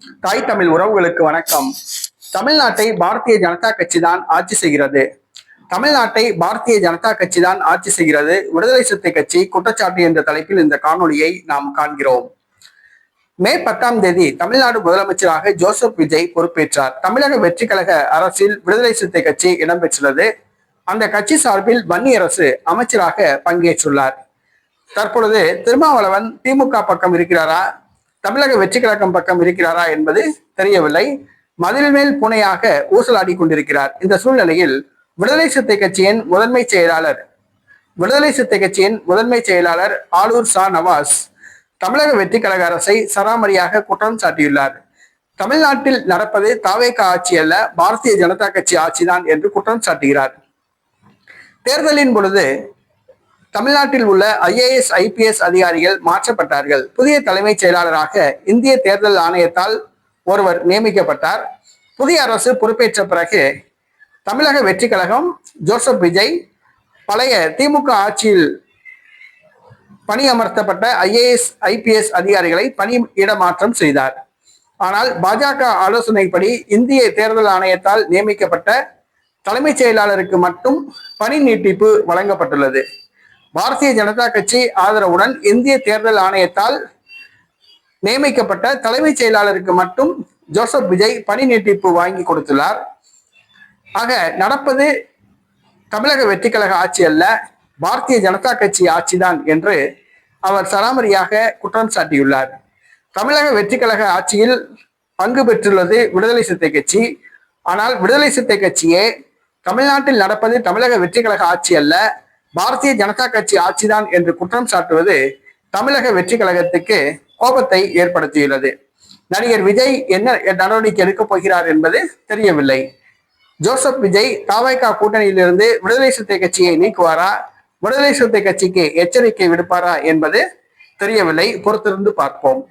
தாய் தமிழ் உறவுகளுக்கு வணக்கம். தமிழ்நாட்டை பாரதிய ஜனதா கட்சி தான் ஆட்சி செய்கிறது. தமிழ்நாட்டை பாரதிய ஜனதா கட்சி தான் ஆட்சி செய்கிறது. விடுதலை சிறுத்தை கட்சி குற்றச்சாட்டு என்ற தலைப்பில் இந்த காணொலியை நாம் காண்கிறோம். மே 10ஆம் தேதி தமிழ்நாடு முதலமைச்சராக ஜோசப் விஜய் பொறுப்பேற்றார். தமிழக வெற்றி கழக அரசில் விடுதலை சிறுத்தை கட்சி இடம்பெற்றுள்ளது. அந்த கட்சி சார்பில் வன்னியரசு அமைச்சராக பங்கேற்றுள்ளார். தற்பொழுது திருமாவளவன் திமுக பக்கம் இருக்கிறாரா, தமிழக வெற்றி கழகம் பக்கம் இருக்கிறாரா என்பது தெரியவில்லை. மதில் மேல் பூனையாக ஊசலாடி கொண்டிருக்கிறார். இந்த சூழ்நிலையில் விடுதலை சிறுத்தை கட்சியின் முதன்மை செயலாளர் ஆலூர் ஷா நவாஸ் தமிழக வெற்றி கழக அரசை சராமரியாக குற்றம் சாட்டியுள்ளார். தமிழ்நாட்டில் நடப்பது தாவேக ஆட்சி அல்ல, பாரதிய ஜனதா கட்சி ஆட்சிதான் என்று குற்றம் சாட்டுகிறார். தேர்தலின் பொழுது தமிழ்நாட்டில் உள்ள IAS IPS அதிகாரிகள் மாற்றப்பட்டார்கள். புதிய தலைமைச் செயலாளராக இந்திய தேர்தல் ஆணையத்தால் ஒருவர் நியமிக்கப்பட்டார். புதிய அரசு பொறுப்பேற்ற பிறகு தமிழக வெற்றி கழகம் ஜோசப் விஜய் பழைய திமுக ஆட்சியில் பணியமர்த்தப்பட்ட IAS IPS அதிகாரிகளை பணி இடமாற்றம் செய்தார். ஆனால் பாஜக ஆலோசனைப்படி இந்திய தேர்தல் ஆணையத்தால் நியமிக்கப்பட்ட தலைமைச் செயலாளருக்கு மட்டும் பணி நீட்டிப்பு வழங்கப்பட்டுள்ளது. பாரதிய ஜனதா கட்சி ஆதரவுடன் இந்திய தேர்தல் ஆணையத்தால் நியமிக்கப்பட்ட தலைமைச் செயலாளருக்கு மட்டும் ஜோசப் விஜய் பணி நீட்டிப்பு வாங்கி கொடுத்துள்ளார். ஆக நடப்பது தமிழக வெற்றி கழக ஆட்சி அல்ல, பாரதிய ஜனதா கட்சி ஆட்சிதான் என்று அவர் சராமரியாக குற்றம் சாட்டியுள்ளார். தமிழக வெற்றி கழக ஆட்சியில் பங்கு பெற்றுள்ளது விடுதலை சிறுத்தை கட்சி. ஆனால் விடுதலை சிறுத்தை கட்சியே தமிழ்நாட்டில் நடப்பது தமிழக வெற்றி கழக ஆட்சி அல்ல, பாரதிய ஜனதா கட்சி ஆட்சிதான் என்று குற்றம் சாட்டுவது தமிழக வெற்றி கழகத்துக்கு கோபத்தை ஏற்படுத்தியுள்ளது. நடிகர் விஜய் என்ன நடவடிக்கை எடுக்கப் போகிறார் என்பது தெரியவில்லை. ஜோசப் விஜய் தாவேகா கூட்டணியிலிருந்து விடுதலை சிறுத்தை கட்சியை நீக்குவாரா, விடுதலை சிறுத்தை கட்சிக்கு எச்சரிக்கை விடுப்பாரா என்பது தெரியவில்லை. பொறுத்திருந்து பார்ப்போம்.